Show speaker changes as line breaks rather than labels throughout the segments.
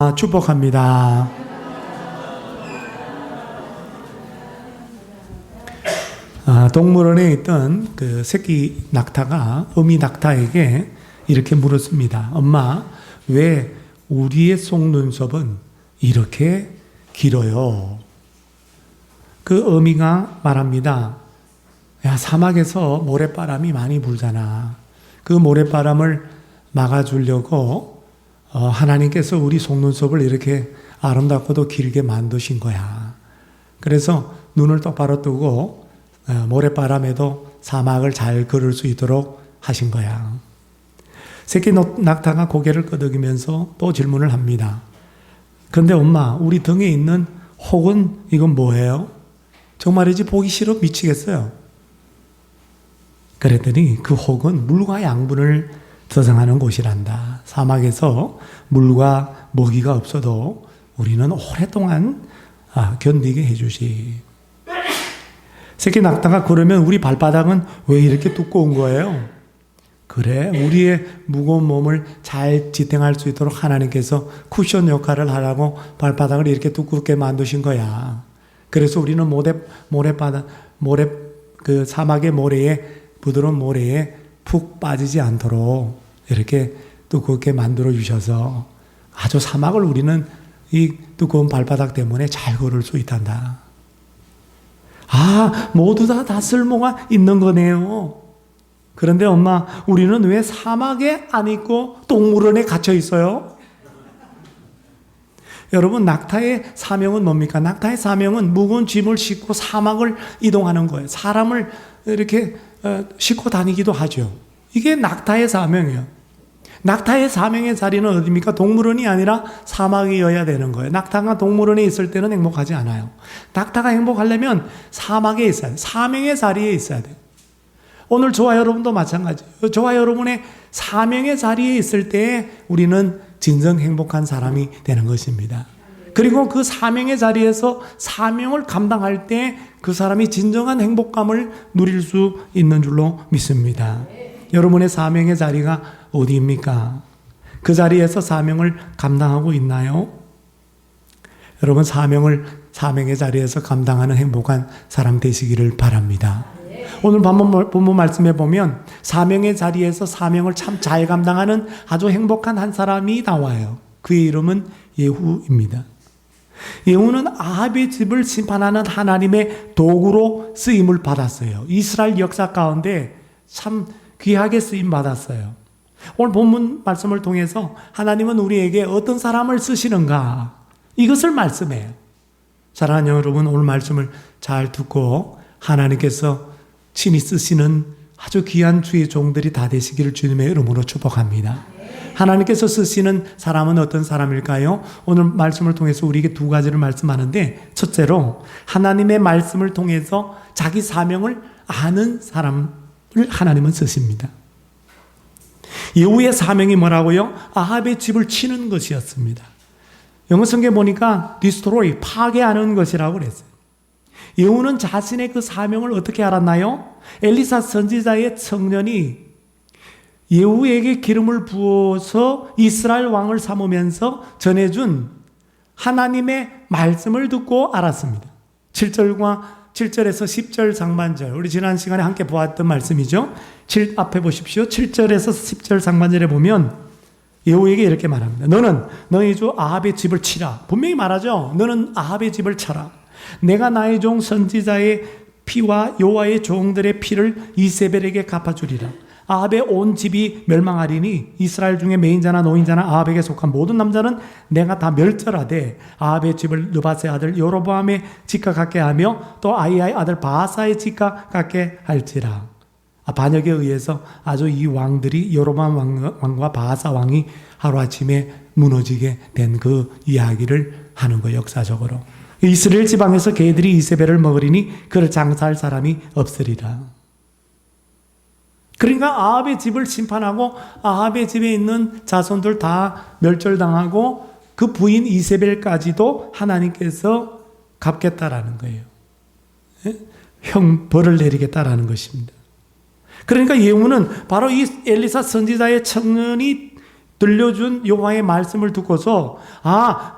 음으로 축복합니다. 동물원에 있던 그 새끼 낙타가 어미 낙타에게 이렇게 물었습니다. 엄마, 왜 우리의 속눈썹은 이렇게 길어요? 그 어미가 말합니다. 야, 사막에서 모래바람이 많이 불잖아. 그 모래바람을 막아주려고 하나님께서 우리 속눈썹을 이렇게 아름답고도 길게 만드신 거야. 그래서 눈을 똑바로 뜨고 모래바람에도 사막을 잘 걸을 수 있도록 하신 거야. 새끼 낙타가 고개를 끄덕이면서 또 질문을 합니다. 근데 엄마, 우리 등에 있는 혹은 이건 뭐예요? 정말이지 보기 싫어 미치겠어요. 그랬더니 그 혹은 물과 양분을 저장하는 곳이란다. 사막에서 물과 먹이가 없어도 우리는 오랫동안 견디게 해주시. 새끼 낙타가 그러면 우리 발바닥은 왜 이렇게 두꺼운 거예요? 그래, 우리의 무거운 몸을 잘 지탱할 수 있도록 하나님께서 쿠션 역할을 하라고 발바닥을 이렇게 두껍게 만드신 거야. 그래서 우리는 그 사막의 모래에, 부드러운 모래에 푹 빠지지 않도록 이렇게 두껍게 만들어 주셔서 아주 사막을 우리는 이 두꺼운 발바닥 때문에 잘 걸을 수 있단다. 모두 다 쓸모가 있는 거네요. 그런데 엄마, 우리는 왜 사막에 안 있고 동물원에 갇혀 있어요? 여러분, 낙타의 사명은 뭡니까? 낙타의 사명은 무거운 짐을 싣고 사막을 이동하는 거예요. 사람을 이렇게 싣고 다니기도 하죠. 이게 낙타의 사명이에요. 낙타의 사명의 자리는 어디입니까? 동물원이 아니라 사막이어야 되는 거예요. 낙타가 동물원에 있을 때는 행복하지 않아요. 낙타가 행복하려면 사막에 있어야 돼요. 사명의 자리에 있어야 돼요. 오늘 저와 여러분도 마찬가지예요. 저와 여러분의 사명의 자리에 있을 때 우리는 진정 행복한 사람이 되는 것입니다. 그리고 그 사명의 자리에서 사명을 감당할 때 그 사람이 진정한 행복감을 누릴 수 있는 줄로 믿습니다. 여러분의 사명의 자리가 어디입니까? 그 자리에서 사명을 감당하고 있나요? 여러분, 사명의 자리에서 감당하는 행복한 사람 되시기를 바랍니다. 오늘 본문 말씀에 보면 사명의 자리에서 사명을 참 잘 감당하는 아주 행복한 한 사람이 나와요. 그의 이름은 예후입니다. 예후는 아합의 집을 심판하는 하나님의 도구로 쓰임을 받았어요. 이스라엘 역사 가운데 참 귀하게 쓰임 받았어요. 오늘 본문 말씀을 통해서 하나님은 우리에게 어떤 사람을 쓰시는가, 이것을 말씀해요. 사랑하는 여러분, 오늘 말씀을 잘 듣고 하나님께서 친히 쓰시는 아주 귀한 주의 종들이 다 되시기를 주님의 이름으로 축복합니다. 하나님께서 쓰시는 사람은 어떤 사람일까요? 오늘 말씀을 통해서 우리에게 두 가지를 말씀하는데, 첫째로 하나님의 말씀을 통해서 자기 사명을 아는 사람을 하나님은 쓰십니다. 예후의 사명이 뭐라고요? 아합의 집을 치는 것이었습니다. 영어 성경에 보니까 destroy, 파괴하는 것이라고 그랬어요. 예후는 자신의 그 사명을 어떻게 알았나요? 엘리사 선지자의 청년이 예후에게 기름을 부어서 이스라엘 왕을 삼으면서 전해준 하나님의 말씀을 듣고 알았습니다. 7절에서 10절 상반절, 우리 지난 시간에 함께 보았던 말씀이죠. 앞에 보십시오. 7절에서 10절 상반절에 보면 예후에게 이렇게 말합니다. 너는 너희 주 아합의 집을 치라. 분명히 말하죠. 너는 아합의 집을 쳐라. 내가 나의 종 선지자의 피와 여호와의 종들의 피를 이세벨에게 갚아주리라. 아합의 온 집이 멸망하리니 이스라엘 중에 매인자나 노인자나 아합에게 속한 모든 남자는 내가 다 멸절하되 아합의 집을 느바스의 아들 여로보암의 집과 같게 하며 또 아이야의 아들 바하사의 집과 같게 할지라. 반역에 의해서 아주 이 왕들이 여로보암 왕과 바하사 왕이 하루아침에 무너지게 된 그 이야기를 하는 거예요. 역사적으로 이스라엘 지방에서 개들이 이세벨을 먹으리니 그를 장사할 사람이 없으리라. 그러니까 아합의 집을 심판하고 아합의 집에 있는 자손들 다 멸절당하고 그 부인 이세벨까지도 하나님께서 갚겠다라는 거예요. 벌을 내리겠다라는 것입니다. 그러니까 예후는 바로 이 엘리사 선지자의 청년이 들려준 여호와의 말씀을 듣고서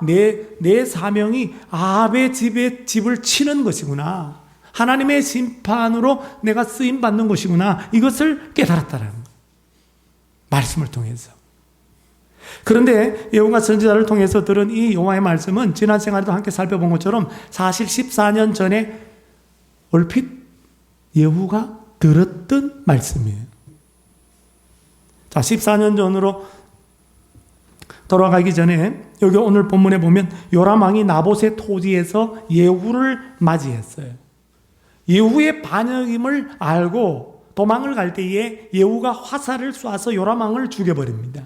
내 사명이 아합의 집을 치는 것이구나. 하나님의 심판으로 내가 쓰임 받는 것이구나. 이것을 깨달았다라는 거예요. 말씀을 통해서. 그런데 예후가 선지자를 통해서 들은 이 여호와의 말씀은 지난 시간에도 함께 살펴본 것처럼 사실 14년 전에 얼핏 예후가 들었던 말씀이에요. 자, 14년 전으로 돌아가기 전에 여기 오늘 본문에 보면 요람 왕이 나봇의 토지에서 예후를 맞이했어요. 예후의 반역임을 알고 도망을 갈 때에 예후가 화살을 쏴서 요람 왕을 죽여버립니다.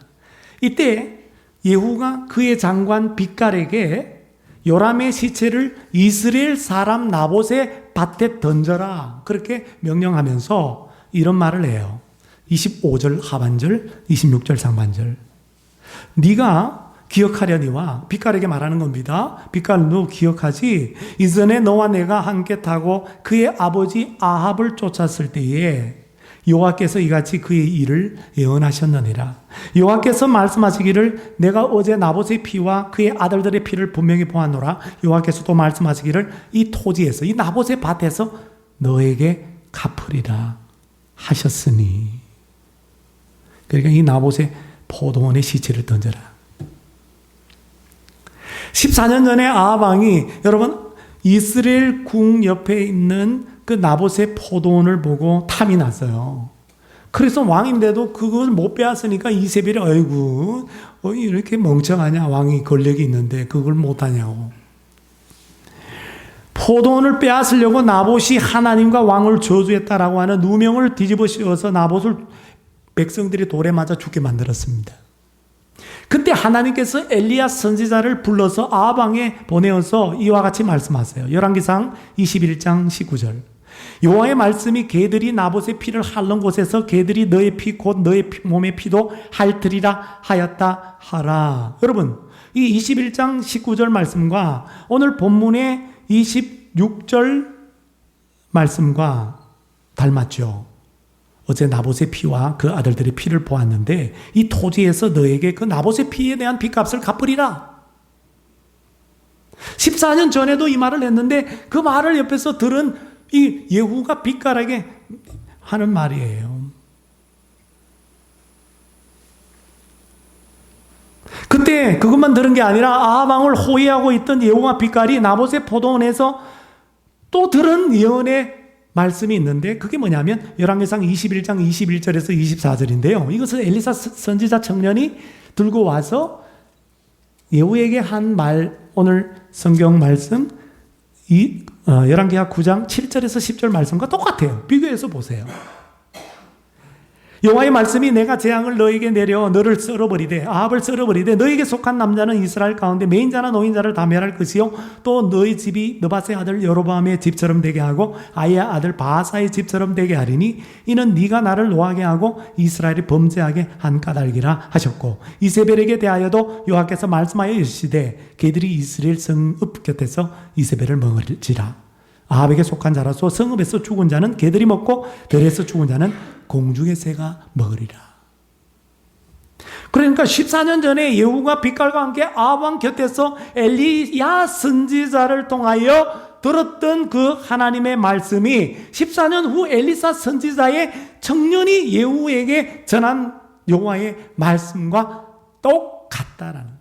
이때 예후가 그의 장관 빗갈에게 요람의 시체를 이스라엘 사람 나봇의 밭에 던져라, 그렇게 명령하면서 이런 말을 해요. 25절 하반절, 26절 상반절. 네가 기억하려니와, 빗갈에게 말하는 겁니다. 빗갈, 너 기억하지? 이전에 너와 내가 함께 타고 그의 아버지 아합을 쫓았을 때에 여호와께서 이같이 그의 일을 예언하셨느니라. 여호와께서 말씀하시기를 내가 어제 나봇의 피와 그의 아들들의 피를 분명히 보았노라. 여호와께서 또 말씀하시기를 이 토지에서, 이 나봇의 밭에서 너에게 갚으리라 하셨으니. 그러니까 이 나봇의 포도원의 시체를 던져라. 14년 전에 아합 왕이, 여러분, 이스라엘 궁 옆에 있는 그 나봇의 포도원을 보고 탐이 났어요. 그래서 왕인데도 그걸 못 빼앗으니까 이세벨이 아이고 이렇게 멍청하냐, 왕이 권력이 있는데 그걸 못하냐고. 포도원을 빼앗으려고 나봇이 하나님과 왕을 저주했다라고 하는 누명을 뒤집어 씌워서 나봇을 백성들이 돌에 맞아 죽게 만들었습니다. 그때 하나님께서 엘리야 선지자를 불러서 아합 왕에 보내어서 이와 같이 말씀하세요. 열왕기상 21장 19절. 여호와의 말씀이 개들이 나봇의 피를 핥는 곳에서 개들이 너의 피 곧 너의 몸의 피도 핥으리라 하였다 하라. 여러분, 이 21장 19절 말씀과 오늘 본문의 26절 말씀과 닮았죠. 어제 나봇의 피와 그 아들들의 피를 보았는데 이 토지에서 너에게 그 나봇의 피에 대한 빚값을 갚으리라. 14년 전에도 이 말을 했는데 그 말을 옆에서 들은 이 예후가 빗갈에게 하는 말이에요. 그때 그것만 들은 게 아니라 아합 왕을 호위하고 있던 예후와 빗갈이 나봇의 포도원에서 또 들은 예언의 말씀이 있는데 그게 뭐냐면 열왕기상 21장 21절에서 24절인데요. 이것은 엘리사 선지자 청년이 들고 와서 예후에게 한 말, 오늘 성경 말씀 열왕기하 9장 7절에서 10절 말씀과 똑같아요. 비교해서 보세요. 여호와의 말씀이 내가 재앙을 너에게 내려 너를 썰어버리되 아합을 썰어버리되 너에게 속한 남자는 이스라엘 가운데 매인자나 노인자를 다 멸할 것이요 또 너희 집이 느밧의 아들 여로보암의 집처럼 되게 하고 아이야 아들 바하사의 집처럼 되게 하리니 이는 네가 나를 노하게 하고 이스라엘이 범죄하게 한 까닭이라 하셨고 이세벨에게 대하여도 여호와께서 말씀하여 이르시되 그들이 이스라엘 성읍 곁에서 이세벨을 먹을지라. 아합에게 속한 자라서 성읍에서 죽은 자는 개들이 먹고 들에서 죽은 자는 공중의 새가 먹으리라. 그러니까 14년 전에 예후가 빗갈과 함께 아합 왕 곁에서 엘리야 선지자를 통하여 들었던 그 하나님의 말씀이 14년 후 엘리사 선지자의 청년이 예후에게 전한 여호와의 말씀과 똑같다라는 거예요.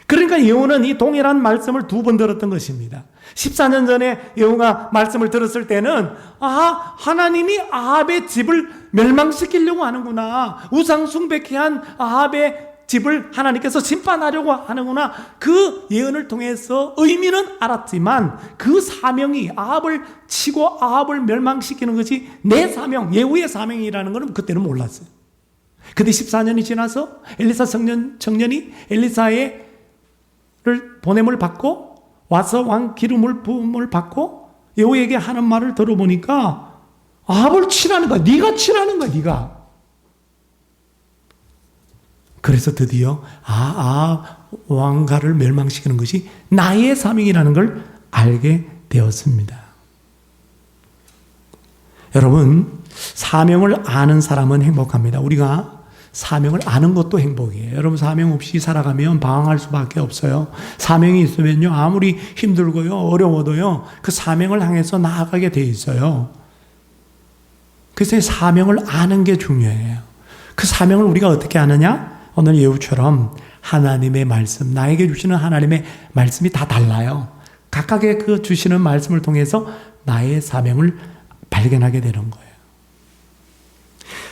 그러니까 예후는 이 동일한 말씀을 두 번 들었던 것입니다. 14년 전에 예후가 말씀을 들었을 때는 하나님이 아합의 집을 멸망시키려고 하는구나. 우상숭배케 한 아합의 집을 하나님께서 심판하려고 하는구나. 그 예언을 통해서 의미는 알았지만 그 사명이 아합을 치고 아합을 멸망시키는 것이 내 사명, 예후의 사명이라는 것은 그때는 몰랐어요. 근데 14년이 지나서 엘리사 청년이 엘리사의 보냄을 받고 와서 왕 기름을 부음을 받고 예후에게 하는 말을 들어보니까 아합을 치라는 거야. 네가 치라는 거야. 네가. 그래서 드디어 아합 왕가를 멸망시키는 것이 나의 사명이라는 걸 알게 되었습니다. 여러분, 사명을 아는 사람은 행복합니다. 우리가 사명을 아는 것도 행복이에요. 여러분 사명 없이 살아가면 방황할 수밖에 없어요. 사명이 있으면요 아무리 힘들고요 어려워도요 그 사명을 향해서 나아가게 돼 있어요. 그래서 사명을 아는 게 중요해요. 그 사명을 우리가 어떻게 아느냐? 오늘 예후처럼 하나님의 말씀, 나에게 주시는 하나님의 말씀이 다 달라요. 각각의 그 주시는 말씀을 통해서 나의 사명을 발견하게 되는 거예요.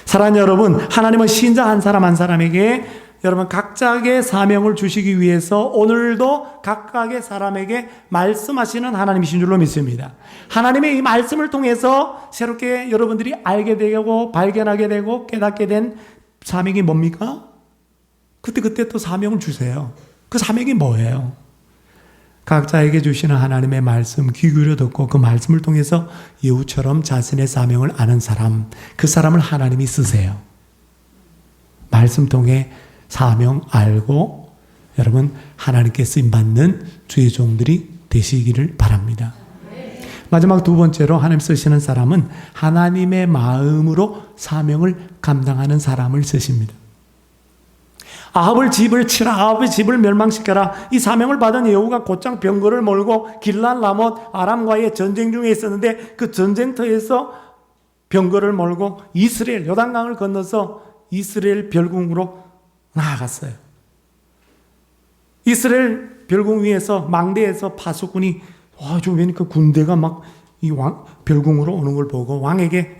사랑하는 여러분, 하나님은 신자 한 사람 한 사람에게 여러분 각자의 사명을 주시기 위해서 오늘도 각각의 사람에게 말씀하시는 하나님이신 줄로 믿습니다. 하나님의 이 말씀을 통해서 새롭게 여러분들이 알게 되고 발견하게 되고 깨닫게 된 사명이 뭡니까? 그때 또 사명을 주세요. 그 사명이 뭐예요? 각자에게 주시는 하나님의 말씀 귀 기울여 듣고 그 말씀을 통해서 예후처럼 자신의 사명을 아는 사람, 그 사람을 하나님이 쓰세요. 말씀 통해 사명 알고 여러분 하나님께 쓰임받는 주의 종들이 되시기를 바랍니다. 마지막 두 번째로 하나님 쓰시는 사람은 하나님의 마음으로 사명을 감당하는 사람을 쓰십니다. 아합의 집을 멸망시켜라. 이 사명을 받은 예후가 곧장 병거를 몰고 길란 라못 아람과의 전쟁 중에 있었는데 그 전쟁터에서 병거를 몰고 이스라엘 요단강을 건너서 이스라엘 별궁으로 나아갔어요. 이스라엘 별궁 위에서 망대에서 파수꾼이 좀 왜 그 군대가 막 이 별궁으로 오는 걸 보고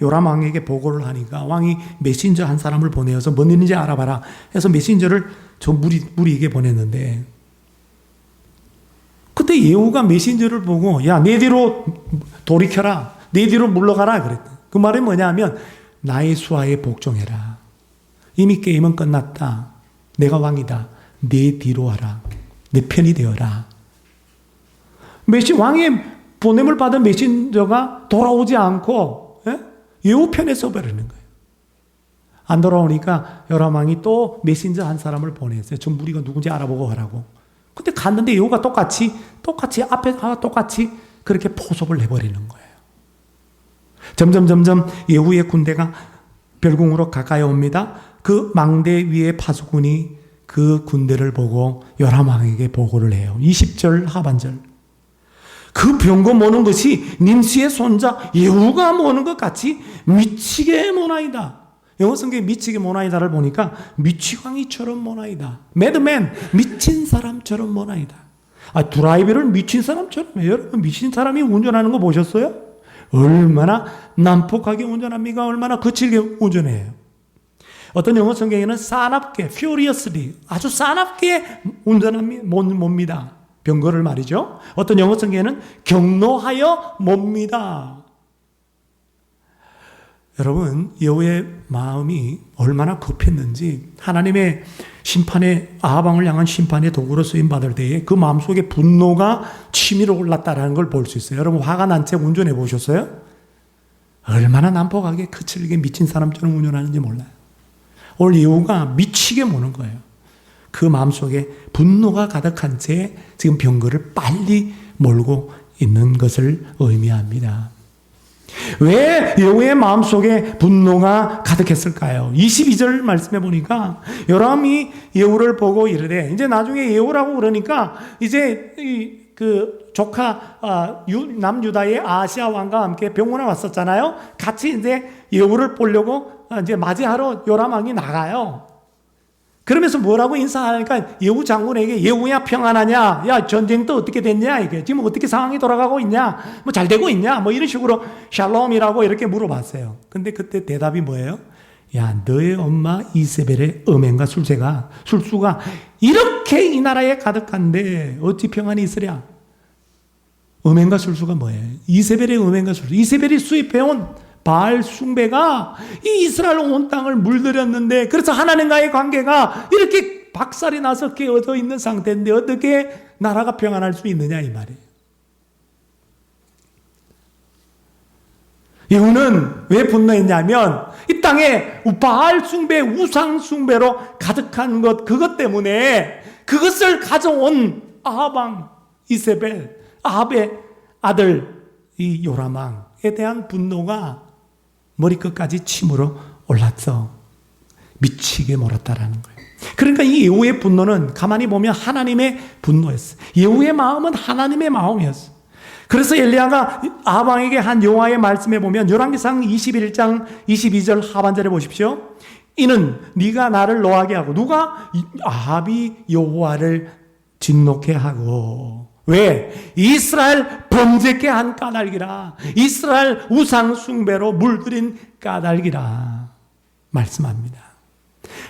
요람 왕에게 보고를 하니까 왕이 메신저 한 사람을 보내어서 뭔 일인지 알아봐라 해서 메신저를 저 무리에게 보냈는데 그때 예후가 메신저를 보고 야, 내 뒤로 돌이켜라. 내 뒤로 물러가라 그랬다. 그 말이 뭐냐면 나의 수하에 복종해라. 이미 게임은 끝났다. 내가 왕이다. 내 뒤로 와라. 내 편이 되어라. 왕의 보냄을 받은 메신저가 돌아오지 않고 예후 편에 서버리는 거예요. 안 돌아오니까 요람왕이 또 메신저 한 사람을 보냈어요. 저 무리가 누군지 알아보고 하라고. 근데 갔는데 예후가 똑같이 그렇게 포섭을 해버리는 거예요. 점점 예후의 군대가 별궁으로 가까이 옵니다. 그 망대 위에 파수꾼이 그 군대를 보고 요람왕에게 보고를 해요. 20절 하반절. 그 병거 모는 것이 님시의 손자 예후가 모는 것 같이 미치게 모나이다. 영어 성경에 미치게 모나이다를 보니까 미치광이처럼 모나이다. 매드맨, 미친 사람처럼 모나이다. 드라이브를 미친 사람처럼 해요. 여러분 미친 사람이 운전하는 거 보셨어요? 얼마나 난폭하게 운전합니까? 얼마나 거칠게 운전해요. 어떤 영어 성경에는 싸납게, furiously, 아주 싸납게 운전합니다. 병거를 말이죠. 어떤 영어 성경에는 경노하여 몹니다. 여러분, 여호의 마음이 얼마나 급했는지 하나님의 심판의 아합왕을 향한 심판의 도구로 쓰임 받을 때에 그 마음속에 분노가 치밀어 올랐다라는 걸 볼 수 있어요. 여러분 화가 난 채 운전해 보셨어요? 얼마나 난폭하게 거칠게 미친 사람처럼 운전하는지 몰라요. 오늘 예후가 미치게 모는 거예요. 그 마음속에 분노가 가득한 채 지금 병거를 빨리 몰고 있는 것을 의미합니다. 왜 예후의 마음속에 분노가 가득했을까요? 22절 말씀해 보니까 요람이 예후를 보고 이르되 이제 나중에 예후라고 그러니까 이제 그 조카 남유다의 아하시아 왕과 함께 병원에 왔었잖아요. 같이 이제 예후를 보려고 이제 맞이하러 요람 왕이 나가요. 그러면서 뭐라고 인사하니까 예후 장군에게 예후야 평안하냐? 야 전쟁도 어떻게 됐냐? 이게 지금 어떻게 상황이 돌아가고 있냐? 뭐 잘 되고 있냐? 뭐 이런 식으로 샬롬이라고 이렇게 물어봤어요. 근데 그때 대답이 뭐예요? 야 너의 엄마 이세벨의 음행과 술수가 이렇게 이 나라에 가득한데 어찌 평안이 있으랴? 음행과 술수가 뭐예요? 이세벨의 음행과 술수. 이세벨이 수입해온 바알 숭배가 이 이스라엘 온 땅을 물들였는데 그래서 하나님과의 관계가 이렇게 박살이 나서 깨어져 있는 상태인데 어떻게 나라가 평안할 수 있느냐 이 말이에요. 예후는 왜 분노했냐면 이 땅에 바알 숭배, 우상 숭배로 가득한 그것 때문에 그것을 가져온 아합 왕 이세벨, 아합의 아들 이 요람 왕에 대한 분노가 머리끝까지 침으로 올랐어. 미치게 몰았다라는 거예요. 그러니까 이 예후의 분노는 가만히 보면 하나님의 분노였어요. 예후의 마음은 하나님의 마음이었어요. 그래서 엘리야가 아합 왕에게 한 여호와의 말씀에 보면 열왕기상 21장 22절 하반절에 보십시오. 이는 네가 나를 노하게 하고 누가? 아합이 여호와를 진노케 하고 왜? 이스라엘 범죄케 한 까닭이라. 이스라엘 우상 숭배로 물들인 까닭이라 말씀합니다.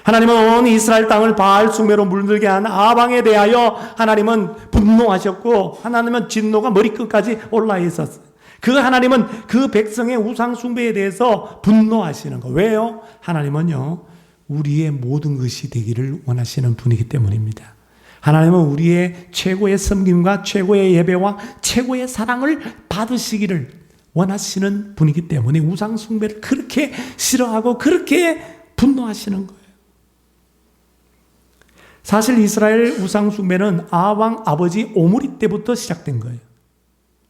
하나님은 온 이스라엘 땅을 바알 숭배로 물들게 한 아합 왕에 대하여 하나님은 분노하셨고 하나님은 진노가 머리끝까지 올라 있었어요. 그 하나님은 그 백성의 우상 숭배에 대해서 분노하시는 거. 왜요? 하나님은요, 우리의 모든 것이 되기를 원하시는 분이기 때문입니다. 하나님은 우리의 최고의 섬김과 최고의 예배와 최고의 사랑을 받으시기를 원하시는 분이기 때문에 우상 숭배를 그렇게 싫어하고 그렇게 분노하시는 거예요. 사실 이스라엘 우상 숭배는 아합 왕 아버지 오므리 때부터 시작된 거예요.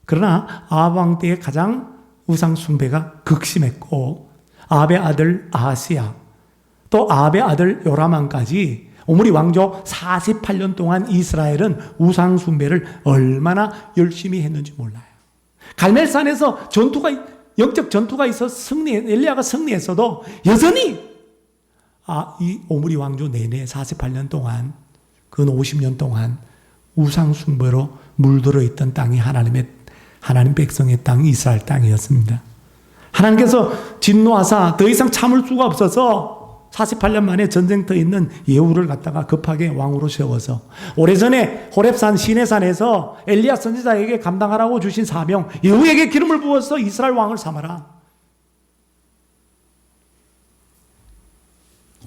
그러나 아합 왕 때에 가장 우상 숭배가 극심했고 아합의 아들 아하스야 또 아합의 아들 요람왕까지 오므리 왕조 48년 동안 이스라엘은 우상 숭배를 얼마나 열심히 했는지 몰라요. 갈멜산에서 영적 전투가 있어 엘리야가 승리했어도 여전히 이 오므리 왕조 내내 48년 동안 그 50년 동안 우상 숭배로 물들어 있던 땅이 하나님 백성의 땅 이스라엘 땅이었습니다. 하나님께서 진노하사 더 이상 참을 수가 없어서 48년 만에 전쟁터 있는 예후를 갖다가 급하게 왕으로 세워서 오래전에 호렙산 시내산에서 엘리야 선지자에게 감당하라고 주신 사명 예후에게 기름을 부어서 이스라엘 왕을 삼아라.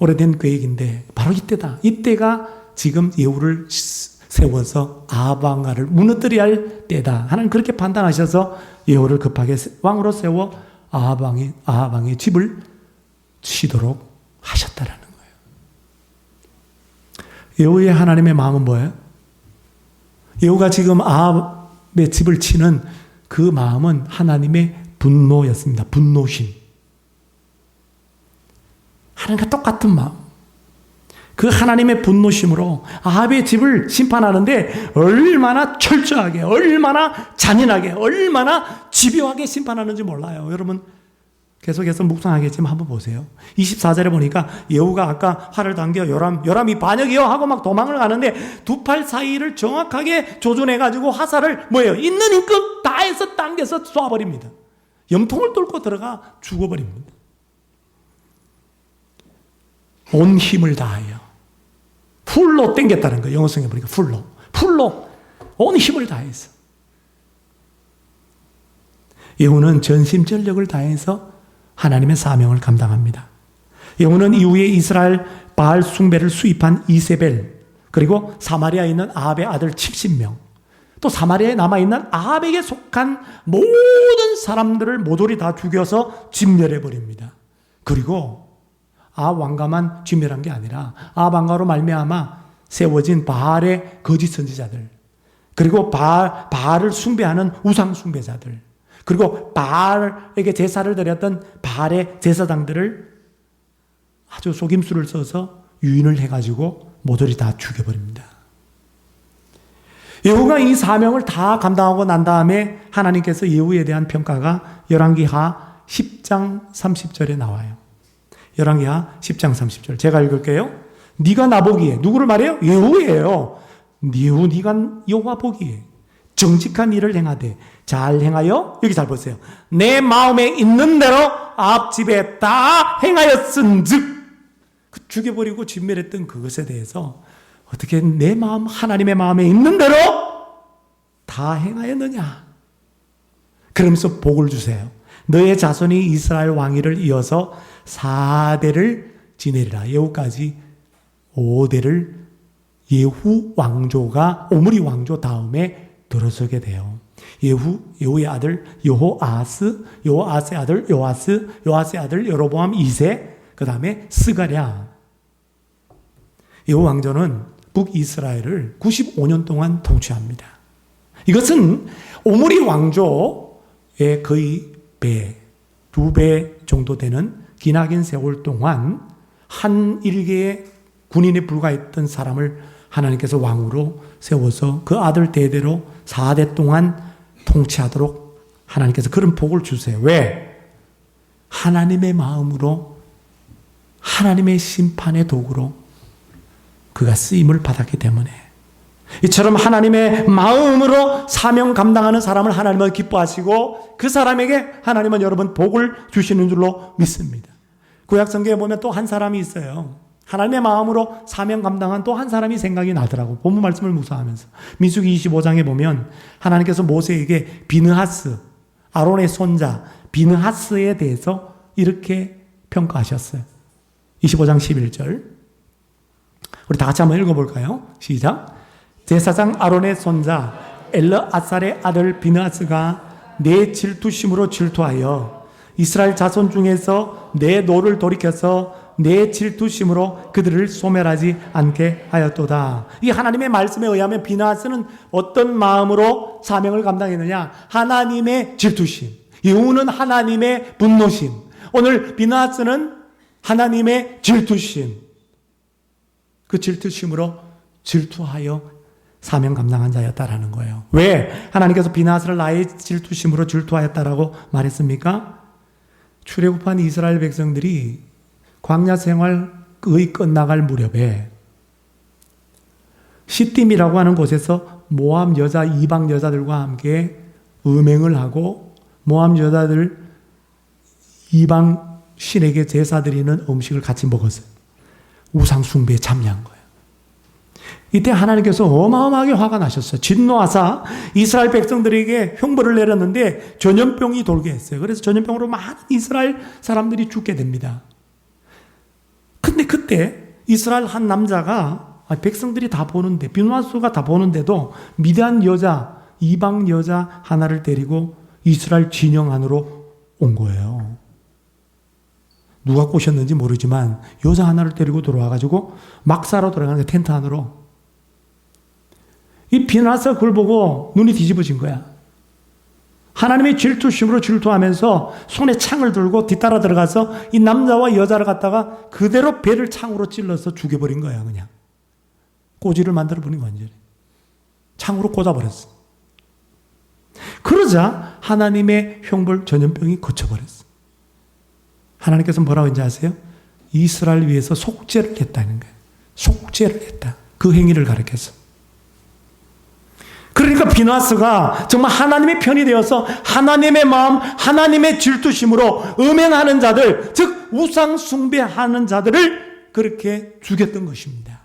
오래된 계획인데 바로 이때다. 이때가 지금 예후를 세워서 아합 왕가를 무너뜨려야 할 때다. 하나님 그렇게 판단하셔서 예후를 급하게 왕으로 세워 아합 왕의 집을 치도록 하셨다라는 거예요. 예후의 하나님의 마음은 뭐예요? 예후가 지금 아합의 집을 치는 그 마음은 하나님의 분노였습니다. 분노심. 하나님과 똑같은 마음. 그 하나님의 분노심으로 아합의 집을 심판하는데 얼마나 철저하게, 얼마나 잔인하게, 얼마나 집요하게 심판하는지 몰라요. 여러분 계속해서 묵상하겠지만 한번 보세요. 24절에 보니까 예후가 아까 활을 당겨 요람이 반역이요 하고 막 도망을 가는데 두 팔 사이를 정확하게 조준해가지고 화살을 있는 힘껏 다 해서 당겨서 쏴버립니다. 염통을 뚫고 들어가 죽어버립니다. 온 힘을 다하여 풀로 땡겼다는 거예요. 영어성에 보니까 풀로 온 힘을 다해서 예후는 전심전력을 다해서 하나님의 사명을 감당합니다. 예후는 이후에 이스라엘 바알 숭배를 수입한 이세벨 그리고 사마리아에 있는 아합의 아들 70명 또 사마리아에 남아있는 아합에게 속한 모든 사람들을 모조리 다 죽여서 진멸해버립니다. 그리고 아합 왕가만 진멸한 게 아니라 아합 왕가로 말미암아 세워진 바알의 거짓 선지자들 그리고 바알을 숭배하는 우상 숭배자들 그리고 바알에게 제사를 드렸던 바알의 제사장들을 아주 속임수를 써서 유인을 해가지고 모조리 다 죽여버립니다. 예후가 이 사명을 다 감당하고 난 다음에 하나님께서 예후에 대한 평가가 열왕기하 10장 30절에 나와요. 열왕기하 10장 30절 제가 읽을게요. 네가 나보기에 누구를 말해요? 예후예요. 예후 네가 여호와 보기에 정직한 일을 행하되 잘 행하여 여기 잘 보세요. 내 마음에 있는 대로 앞집에 다 행하였은즉 죽여버리고 진멸했던 그것에 대해서 어떻게 내 마음 하나님의 마음에 있는 대로 다 행하였느냐. 그러면서 복을 주세요. 너의 자손이 이스라엘 왕위를 이어서 4대를 지내리라. 예후까지 5대를 예후 왕조가 오므리 왕조 다음에 들어서게 돼요. 예후의 아들 여호아스, 여호아스의 아들 요아스, 요아스의 아들 여로보암 2세, 그 다음에 스가랴. 예후 왕조는 북이스라엘을 95년 동안 통치합니다. 이것은 오므리 왕조의 거의 2배 정도 되는 기나긴 세월 동안 한 일개의 군인에 불과했던 사람을 하나님께서 왕으로 세워서 그 아들 대대로 4대 동안 통치하도록 하나님께서 그런 복을 주세요. 왜? 하나님의 마음으로 하나님의 심판의 도구로 그가 쓰임을 받았기 때문에 이처럼 하나님의 마음으로 사명 감당하는 사람을 하나님은 기뻐하시고 그 사람에게 하나님은 여러분 복을 주시는 줄로 믿습니다. 구약성경에 보면 또 한 사람이 있어요. 하나님의 마음으로 사명 감당한 또 한 사람이 생각이 나더라고. 본문 말씀을 묵상하면서. 민수기 25장에 보면 하나님께서 모세에게 비느하스, 아론의 손자 비느하스에 대해서 이렇게 평가하셨어요. 25장 11절. 우리 다 같이 한번 읽어볼까요? 시작. 제사장 아론의 손자 엘르아살의 아들 비느하스가 내 질투심으로 질투하여 이스라엘 자손 중에서 내 노를 돌이켜서 내 질투심으로 그들을 소멸하지 않게 하였도다. 이 하나님의 말씀에 의하면 비느하스는 어떤 마음으로 사명을 감당했느냐? 하나님의 질투심. 이유는 하나님의 분노심. 오늘 비느하스는 하나님의 질투심. 그 질투심으로 질투하여 사명 감당한 자였다라는 거예요. 왜 하나님께서 비느하스를 나의 질투심으로 질투하였다라고 말했습니까? 출애굽한 이스라엘 백성들이 광야 생활 거의 끝나갈 무렵에 시딤이라고 하는 곳에서 모압 여자 이방 여자들과 함께 음행을 하고 모압 여자들 이방 신에게 제사 드리는 음식을 같이 먹었어요. 우상 숭배에 참여한 거예요. 이때 하나님께서 어마어마하게 화가 나셨어요. 진노하사 이스라엘 백성들에게 형벌을 내렸는데 전염병이 돌게 했어요. 그래서 전염병으로 많은 이스라엘 사람들이 죽게 됩니다. 근데 그때 이스라엘 한 남자가 백성들이 다 보는데 비느하스가 다 보는데도 미디안 여자 이방 여자 하나를 데리고 이스라엘 진영 안으로 온 거예요. 누가 꼬셨는지 모르지만 여자 하나를 데리고 들어와가지고 막사로 들어가는 텐트 안으로. 이 비느하스가 그걸 보고 눈이 뒤집어진 거야. 하나님의 질투심으로 질투하면서 손에 창을 들고 뒤따라 들어가서 이 남자와 여자를 갖다가 그대로 배를 창으로 찔러서 죽여버린 거야. 그냥 꼬지를 만들어버린 거야. 완전히 창으로 꽂아버렸어. 그러자 하나님의 형벌 전염병이 그쳐버렸어. 하나님께서 뭐라고 했는지 아세요? 이스라엘 위해서 속죄를 했다는 거예요. 속죄를 했다. 그 행위를 가리켜서. 그러니까 비느하스가 정말 하나님의 편이 되어서 하나님의 마음, 하나님의 질투심으로 음행하는 자들, 즉 우상 숭배하는 자들을 그렇게 죽였던 것입니다.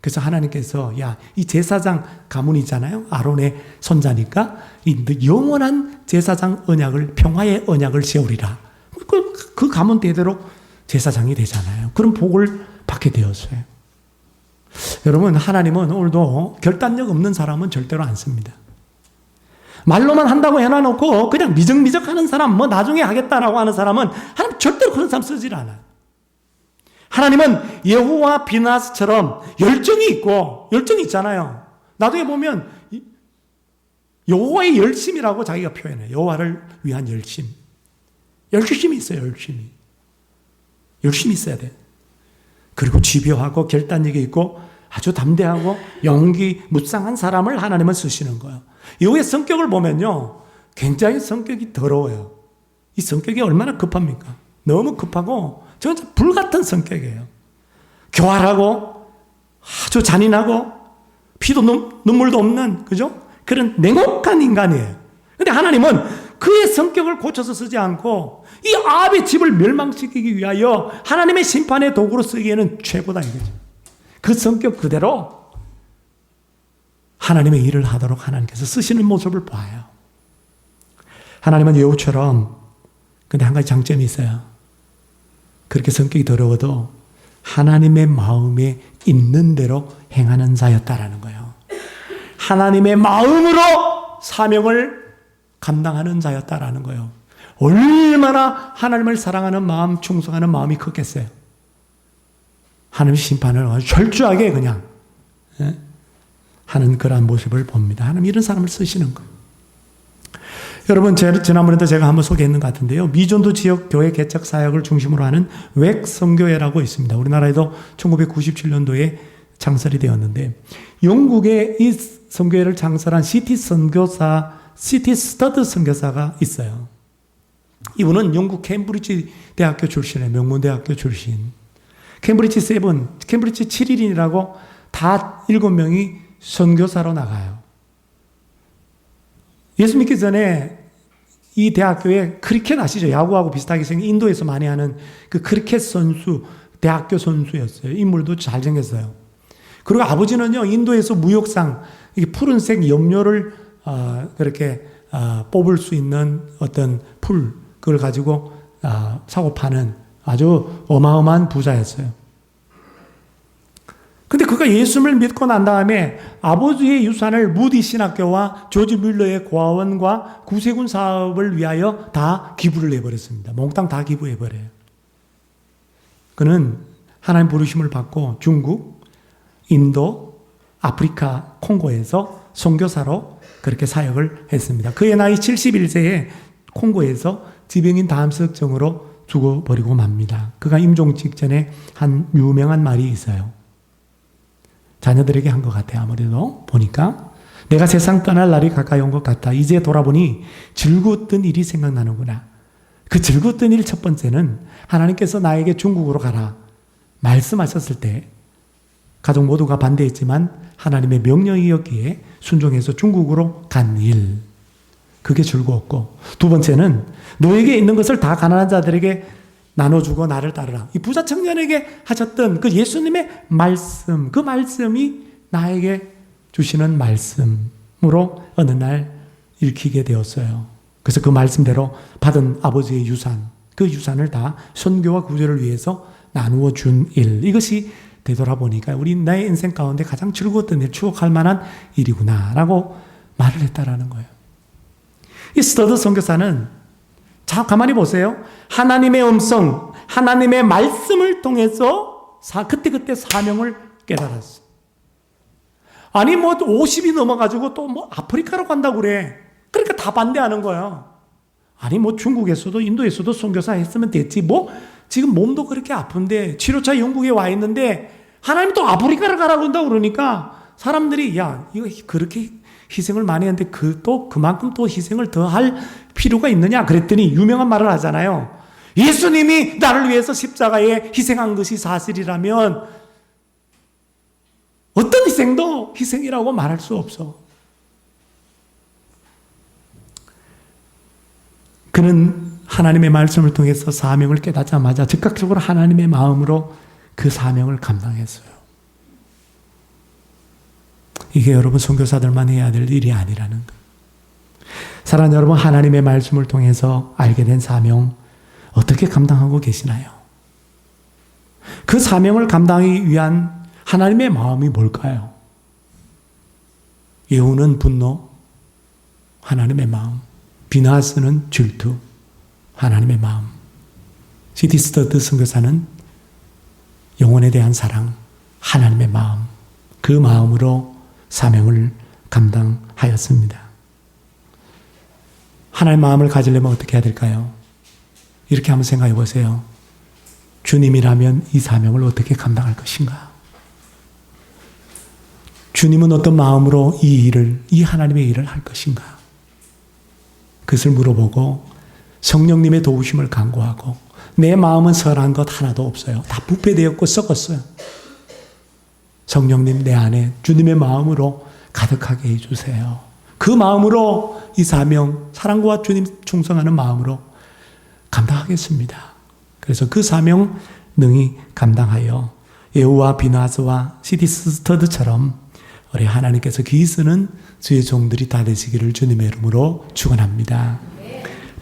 그래서 하나님께서 이 제사장 가문이잖아요. 아론의 손자니까 이 영원한 제사장 언약을 평화의 언약을 세우리라. 그 가문 대대로 제사장이 되잖아요. 그런 복을 받게 되었어요. 여러분, 하나님은 오늘도 결단력 없는 사람은 절대로 안 씁니다. 말로만 한다고 해놔놓고 그냥 미적미적 하는 사람, 나중에 하겠다라고 하는 사람은 하나님 절대로 그런 사람 쓰질 않아요. 하나님은 예후와 비느하스처럼 열정이 있고, 열정이 있잖아요. 나중에 보면 여호와의 열심이라고 자기가 표현해요. 여호와를 위한 열심. 열심이 있어요, 열심이. 열심이 있어야 돼. 그리고 집요하고 결단력이 있고 아주 담대하고 용기 무쌍한 사람을 하나님은 쓰시는 거예요. 여호와의 성격을 보면요, 굉장히 성격이 더러워요. 이 성격이 얼마나 급합니까? 너무 급하고 진짜 불같은 성격이에요. 교활하고 아주 잔인하고 피도 눈물도 없는, 그죠? 그런 냉혹한 인간이에요. 근데 하나님은 그의 성격을 고쳐서 쓰지 않고 이 아합의 집을 멸망시키기 위하여 하나님의 심판의 도구로 쓰기에는 최고다 이거죠. 그 성격 그대로 하나님의 일을 하도록 하나님께서 쓰시는 모습을 봐요. 하나님은 여우처럼, 근데 한 가지 장점이 있어요. 그렇게 성격이 더러워도 하나님의 마음에 있는 대로 행하는 자였다라는 거예요. 하나님의 마음으로 사명을 감당하는 자였다라는 거예요. 얼마나 하나님을 사랑하는 마음, 충성하는 마음이 컸겠어요. 하나님의 심판을 아주 철저하게 그냥 하는 그러한 모습을 봅니다. 하나님 이런 사람을 쓰시는 거예요. 여러분, 지난번에도 제가 한번 소개했는 것 같은데요. 미전도 지역 교회 개척 사역을 중심으로 하는 웩 선교회라고 있습니다. 우리나라에도 1997년도에 창설이 되었는데, 영국에 이 선교회를 창설한 시티 스터드 선교사가 있어요. 이분은 영국 캠브리지 대학교 출신의 명문대학교 출신. 캠브리지 7일이라고 다 7명이 선교사로 나가요. 예수 믿기 전에 이 대학교에 크리켓 아시죠? 야구하고 비슷하게 생긴 인도에서 많이 하는 그 크리켓 선수, 대학교 선수였어요. 인물도 잘생겼어요. 그리고 아버지는요, 인도에서 무역상, 이게 푸른색 염료를, 그렇게, 뽑을 수 있는 어떤 그걸 가지고, 사고 파는 아주 어마어마한 부자였어요. 근데 그가 예수를 믿고 난 다음에 아버지의 유산을 무디 신학교와 조지 뮬러의 고아원과 구세군 사업을 위하여 다 기부를 해버렸습니다. 몽땅 다 기부해버려요. 그는 하나님 부르심을 받고 중국, 인도, 아프리카, 콩고에서 선교사로 그렇게 사역을 했습니다. 그의 나이 71세에 콩고에서 지병인 담석증으로 죽어버리고 맙니다. 그가 임종 직전에 한 유명한 말이 있어요. 자녀들에게 한 것 같아요. 아무래도 보니까 내가 세상 떠날 날이 가까이 온 것 같아. 이제 돌아보니 즐거웠던 일이 생각나는구나. 그 즐거웠던 일 첫 번째는 하나님께서 나에게 중국으로 가라 말씀하셨을 때 가족 모두가 반대했지만 하나님의 명령이었기에 순종해서 중국으로 간 일. 그게 즐거웠고, 두 번째는 너에게 있는 것을 다 가난한 자들에게 나눠주고 나를 따르라. 이 부자 청년에게 하셨던 그 예수님의 말씀, 그 말씀이 나에게 주시는 말씀으로 어느 날 읽히게 되었어요. 그래서 그 말씀대로 받은 아버지의 유산, 그 유산을 다 선교와 구제를 위해서 나누어 준 일. 이것이 되돌아보니까 우리 나의 인생 가운데 가장 즐거웠던 일, 추억할 만한 일이구나라고 말을 했다라는 거예요. 이 스터드 선교사는 자, 가만히 보세요. 하나님의 음성, 하나님의 말씀을 통해서 그때 사명을 깨달았어. 아니, 50이 넘어가지고 또 아프리카로 간다고 그래. 그러니까 다 반대하는 거야. 아니, 중국에서도 인도에서도 선교사 했으면 됐지. 지금 몸도 그렇게 아픈데 치료차 영국에 와 있는데 하나님 또 아프리카를 가라고 한다고 그러니까 사람들이 야, 이거 그렇게 희생을 많이 했는데 그만큼 또 희생을 더 할 필요가 있느냐? 그랬더니 유명한 말을 하잖아요. 예수님이 나를 위해서 십자가에 희생한 것이 사실이라면 어떤 희생도 희생이라고 말할 수 없어. 그는 하나님의 말씀을 통해서 사명을 깨닫자마자 즉각적으로 하나님의 마음으로 그 사명을 감당했어요. 이게 여러분 선교사들만 해야 될 일이 아니라는 것. 사랑하는 여러분, 하나님의 말씀을 통해서 알게 된 사명 어떻게 감당하고 계시나요? 그 사명을 감당하기 위한 하나님의 마음이 뭘까요? 예후는 분노, 하나님의 마음. 비나스는 질투, 하나님의 마음. 시티 스터드 선교사는 영혼에 대한 사랑, 하나님의 마음. 그 마음으로 사명을 감당하였습니다. 하나님의 마음을 가지려면 어떻게 해야 될까요? 이렇게 한번 생각해 보세요. 주님이라면 이 사명을 어떻게 감당할 것인가? 주님은 어떤 마음으로 이 하나님의 일을 할 것인가? 그것을 물어보고 성령님의 도우심을 간구하고 내 마음은 선한 것 하나도 없어요. 다 부패되었고 썩었어요. 성령님 내 안에 주님의 마음으로 가득하게 해주세요. 그 마음으로 이 사명, 사랑과 주님 충성하는 마음으로 감당하겠습니다. 그래서 그 사명 능히 감당하여 예후와 비나스와 시티 스터드처럼 우리 하나님께서 기 쓰는 주의 종들이 다 되시기를 주님의 이름으로 축원합니다.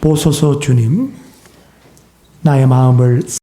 보소서 주님, 나의 마음을